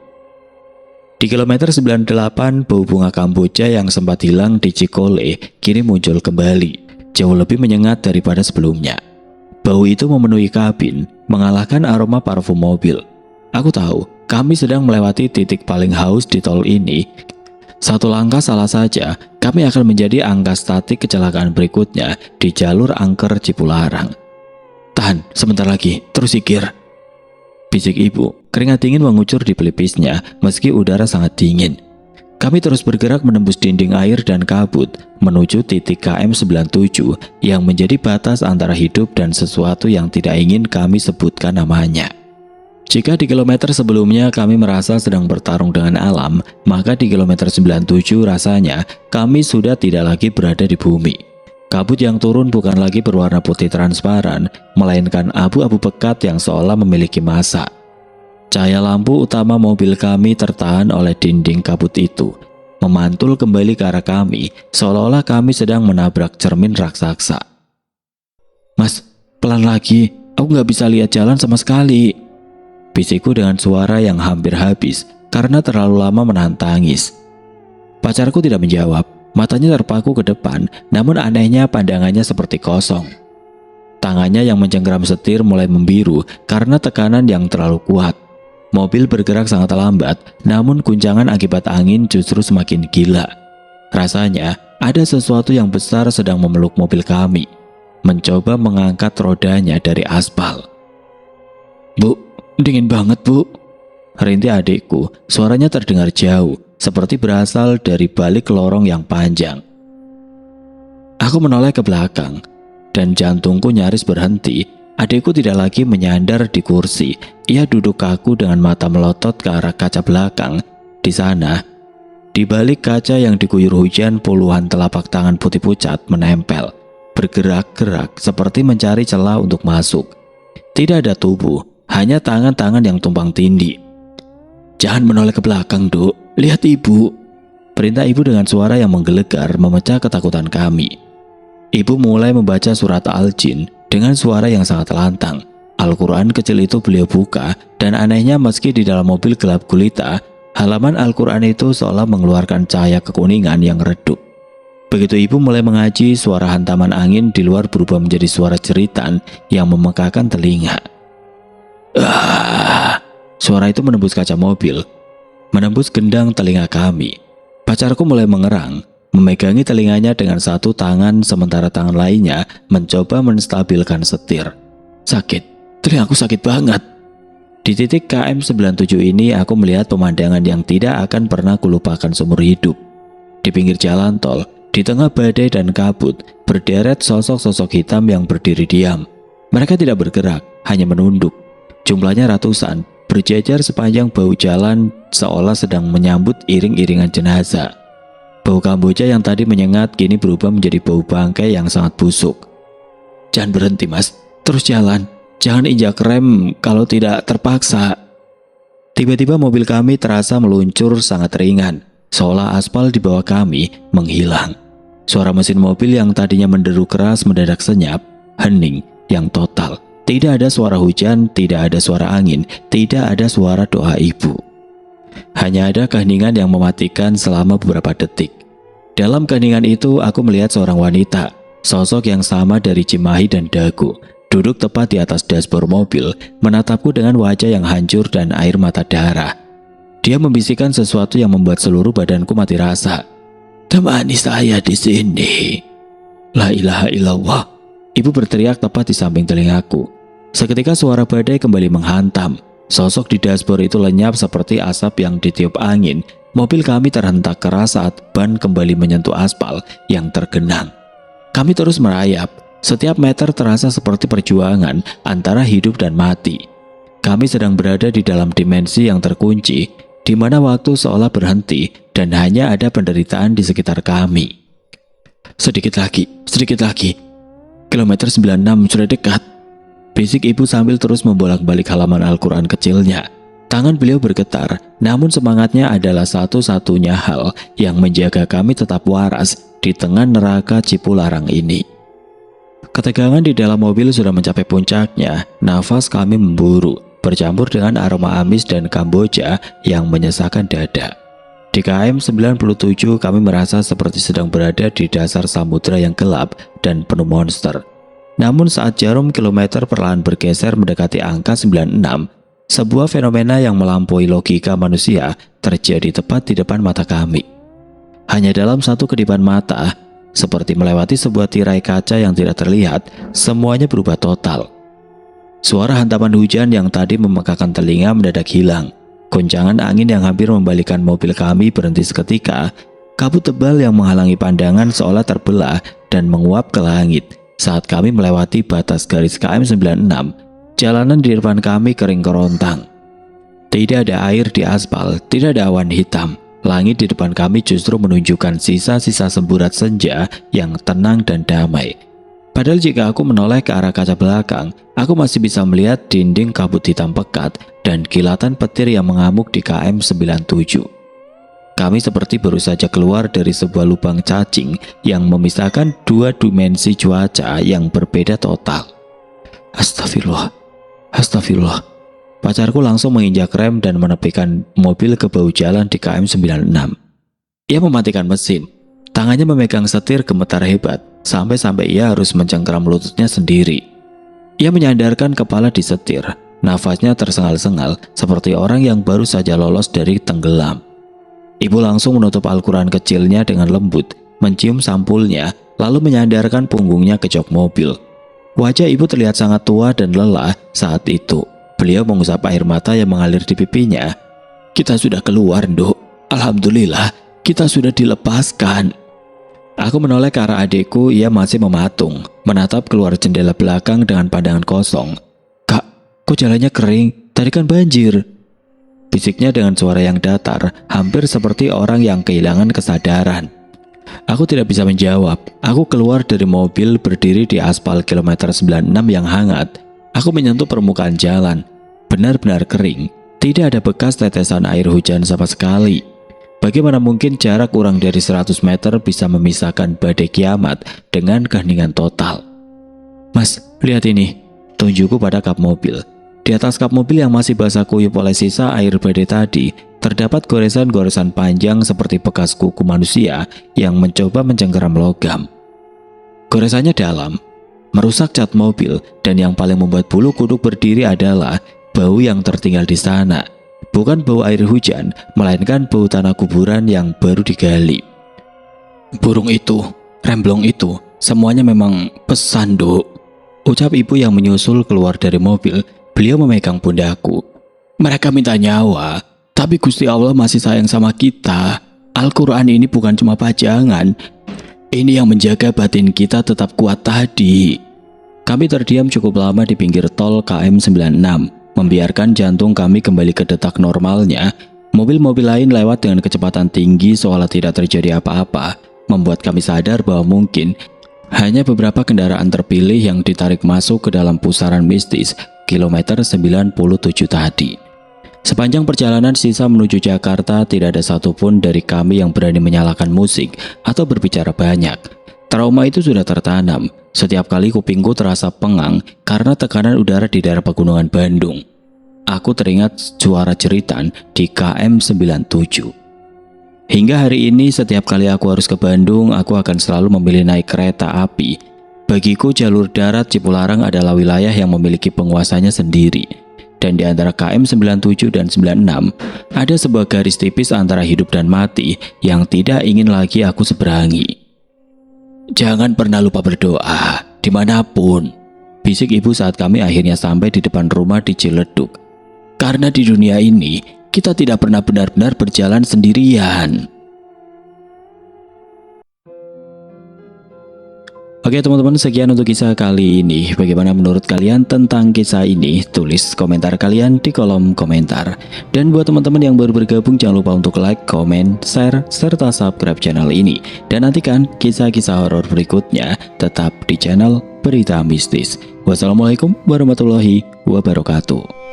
Di kilometer 98, bau bunga kamboja yang sempat hilang di Cikole kini muncul kembali, jauh lebih menyengat daripada sebelumnya. Bau itu memenuhi kabin, mengalahkan aroma parfum mobil. Aku tahu, kami sedang melewati titik paling haus di tol ini. Satu langkah salah saja, kami akan menjadi angka statik kecelakaan berikutnya di jalur angker Cipularang. Tahan, sebentar lagi, terus sikir. Bisik ibu, keringat dingin mengucur di pelipisnya meski udara sangat dingin. Kami terus bergerak menembus dinding air dan kabut menuju titik KM 97 yang menjadi batas antara hidup dan sesuatu yang tidak ingin kami sebutkan namanya. Jika di kilometer sebelumnya kami merasa sedang bertarung dengan alam, maka di kilometer 97 rasanya kami sudah tidak lagi berada di bumi. Kabut yang turun bukan lagi berwarna putih transparan, melainkan abu-abu pekat yang seolah memiliki massa. Cahaya lampu utama mobil kami tertahan oleh dinding kabut itu, memantul kembali ke arah kami, seolah-olah kami sedang menabrak cermin raksasa. Mas, pelan lagi, aku nggak bisa lihat jalan sama sekali. Bisikku dengan suara yang hampir habis karena terlalu lama menahan tangis. Pacarku tidak menjawab, matanya terpaku ke depan, namun anehnya pandangannya seperti kosong. Tangannya yang mencengkeram setir mulai membiru karena tekanan yang terlalu kuat. Mobil bergerak sangat lambat, namun guncangan akibat angin justru semakin gila. Rasanya ada sesuatu yang besar sedang memeluk mobil kami, mencoba mengangkat rodanya dari aspal. Bu, dingin banget bu, rintih adikku, suaranya terdengar jauh, seperti berasal dari balik lorong yang panjang. Aku menoleh ke belakang, dan jantungku nyaris berhenti. Adikku tidak lagi menyandar di kursi, ia duduk kaku dengan mata melotot ke arah kaca belakang. Di sana, di balik kaca yang diguyur hujan, puluhan telapak tangan putih pucat menempel, bergerak-gerak seperti mencari celah untuk masuk. Tidak ada tubuh, hanya tangan-tangan yang tumpang tindih. Jangan menoleh ke belakang, Duk. Lihat ibu. Perintah ibu dengan suara yang menggelegar memecah ketakutan kami. Ibu mulai membaca surat Al-Jin dengan suara yang sangat lantang. Al-Quran kecil itu beliau buka, dan anehnya meski di dalam mobil gelap gulita, halaman Al-Quran itu seolah mengeluarkan cahaya kekuningan yang redup. Begitu ibu mulai mengaji, suara hantaman angin di luar berubah menjadi suara jeritan yang memekakan telinga. Suara itu menembus kaca mobil, menembus gendang telinga kami. Pacarku mulai mengerang, memegangi telinganya dengan satu tangan sementara tangan lainnya mencoba menstabilkan setir. Sakit, telingaku sakit banget. Di titik KM 97 ini aku melihat pemandangan yang tidak akan pernah kulupakan seumur hidup. Di pinggir jalan tol, di tengah badai dan kabut, berderet sosok-sosok hitam yang berdiri diam. Mereka tidak bergerak, hanya menunduk. Jumlahnya ratusan, berjajar sepanjang bahu jalan seolah sedang menyambut iring-iringan jenazah. Bau kamboja yang tadi menyengat kini berubah menjadi bau bangkai yang sangat busuk. Jangan berhenti mas, terus jalan. Jangan injak rem kalau tidak terpaksa. Tiba-tiba mobil kami terasa meluncur sangat ringan, seolah aspal di bawah kami menghilang. Suara mesin mobil yang tadinya menderu keras mendadak senyap, hening yang total. Tidak ada suara hujan, tidak ada suara angin, tidak ada suara doa ibu. Hanya ada keheningan yang mematikan selama beberapa detik. Dalam keheningan itu aku melihat seorang wanita, sosok yang sama dari Cimahi dan Dagu, duduk tepat di atas dashboard mobil, menatapku dengan wajah yang hancur dan air mata darah. Dia membisikkan sesuatu yang membuat seluruh badanku mati rasa. Temani saya di sini. La ilaha illallah. Ibu berteriak tepat di samping telingaku. Seketika suara badai kembali menghantam. Sosok di dashboard itu lenyap seperti asap yang ditiup angin. Mobil kami terhentak keras saat ban kembali menyentuh aspal yang tergenang. Kami terus merayap. Setiap meter terasa seperti perjuangan antara hidup dan mati. Kami sedang berada di dalam dimensi yang terkunci, di mana waktu seolah berhenti dan hanya ada penderitaan di sekitar kami. Sedikit lagi, sedikit lagi. Kilometer 96 sudah dekat. Bisik ibu sambil terus membolak-balik halaman Al-Quran kecilnya. Tangan beliau bergetar, namun semangatnya adalah satu-satunya hal yang menjaga kami tetap waras di tengah neraka Cipularang ini. Ketegangan di dalam mobil sudah mencapai puncaknya, nafas kami memburu, bercampur dengan aroma amis dan kamboja yang menyesakkan dada. Di KM 97 kami merasa seperti sedang berada di dasar samudra yang gelap dan penuh monster. Namun saat jarum kilometer perlahan bergeser mendekati angka 96, sebuah fenomena yang melampaui logika manusia terjadi tepat di depan mata kami. Hanya dalam satu kedipan mata, seperti melewati sebuah tirai kaca yang tidak terlihat, semuanya berubah total. Suara hantaman hujan yang tadi memekakan telinga mendadak hilang. Goncangan angin yang hampir membalikan mobil kami berhenti seketika. Kabut tebal yang menghalangi pandangan seolah terbelah dan menguap ke langit saat kami melewati batas garis KM 96. Jalanan di depan kami kering kerontang. Tidak ada air di aspal, tidak ada awan hitam. Langit di depan kami justru menunjukkan sisa-sisa semburat senja yang tenang dan damai. Padahal jika aku menoleh ke arah kaca belakang, aku masih bisa melihat dinding kabut hitam pekat dan kilatan petir yang mengamuk di KM 97. Kami seperti baru saja keluar dari sebuah lubang cacing yang memisahkan dua dimensi cuaca yang berbeda total. Astagfirullah, astagfirullah. Pacarku langsung menginjak rem dan menepikan mobil ke bahu jalan di KM 96. Ia mematikan mesin. Tangannya memegang setir gemetar hebat, sampai-sampai ia harus mencengkeram lututnya sendiri. Ia menyandarkan kepala di setir, nafasnya tersengal-sengal seperti orang yang baru saja lolos dari tenggelam. Ibu langsung menutup Al-Quran kecilnya dengan lembut, mencium sampulnya, lalu menyandarkan punggungnya ke jok mobil. Wajah ibu terlihat sangat tua dan lelah saat itu. Beliau mengusap air mata yang mengalir di pipinya. Kita sudah keluar, Nduk. Alhamdulillah, kita sudah dilepaskan. Aku menoleh ke arah adikku, ia masih mematung, menatap keluar jendela belakang dengan pandangan kosong. Kak, kok jalannya kering? Tadi kan banjir. Bisiknya dengan suara yang datar, hampir seperti orang yang kehilangan kesadaran. Aku tidak bisa menjawab. Aku keluar dari mobil, berdiri di aspal kilometer 96 yang hangat. Aku menyentuh permukaan jalan. Benar-benar kering. Tidak ada bekas tetesan air hujan sama sekali. Bagaimana mungkin jarak kurang dari 100 meter bisa memisahkan badai kiamat dengan keheningan total? Mas, lihat ini. Tunjukku pada kap mobil. Di atas kap mobil yang masih basah kuyup oleh sisa air badai tadi, terdapat goresan-goresan panjang seperti bekas kuku manusia yang mencoba mencengkeram logam. Goresannya dalam, merusak cat mobil, dan yang paling membuat bulu kuduk berdiri adalah bau yang tertinggal di sana. Bukan bau air hujan, melainkan bau tanah kuburan yang baru digali. Burung itu, remblong itu, semuanya memang pesan, Duk. Ucap ibu yang menyusul keluar dari mobil. Beliau memegang pundakku. Mereka minta nyawa, tapi Gusti Allah masih sayang sama kita. Al-Quran ini bukan cuma pajangan. Ini yang menjaga batin kita tetap kuat tadi. Kami terdiam cukup lama di pinggir tol KM 96. Membiarkan jantung kami kembali ke detak normalnya. Mobil-mobil lain lewat dengan kecepatan tinggi seolah tidak terjadi apa-apa, membuat kami sadar bahwa mungkin hanya beberapa kendaraan terpilih yang ditarik masuk ke dalam pusaran mistis kilometer 97 tadi. Sepanjang perjalanan sisa menuju Jakarta, tidak ada satupun dari kami yang berani menyalakan musik atau berbicara banyak. Trauma itu sudah tertanam. Setiap kali kupingku terasa pengang karena tekanan udara di daerah pegunungan Bandung. Aku teringat suara jeritan di KM 97. Hingga hari ini setiap kali aku harus ke Bandung, aku akan selalu memilih naik kereta api. Bagiku jalur darat Cipularang adalah wilayah yang memiliki penguasanya sendiri. Dan di antara KM 97 dan 96, ada sebuah garis tipis antara hidup dan mati yang tidak ingin lagi aku seberangi. Jangan pernah lupa berdoa, dimanapun, bisik ibu saat kami akhirnya sampai di depan rumah di Ciledug. Karena di dunia ini, kita tidak pernah benar-benar berjalan sendirian. Oke teman-teman, sekian untuk kisah kali ini. Bagaimana menurut kalian tentang kisah ini? Tulis komentar kalian di kolom komentar. Dan buat teman-teman yang baru bergabung, jangan lupa untuk like, komen, share, serta subscribe channel ini. Dan nantikan kisah-kisah horor berikutnya tetap di channel Berita Mistis. Wassalamualaikum warahmatullahi wabarakatuh.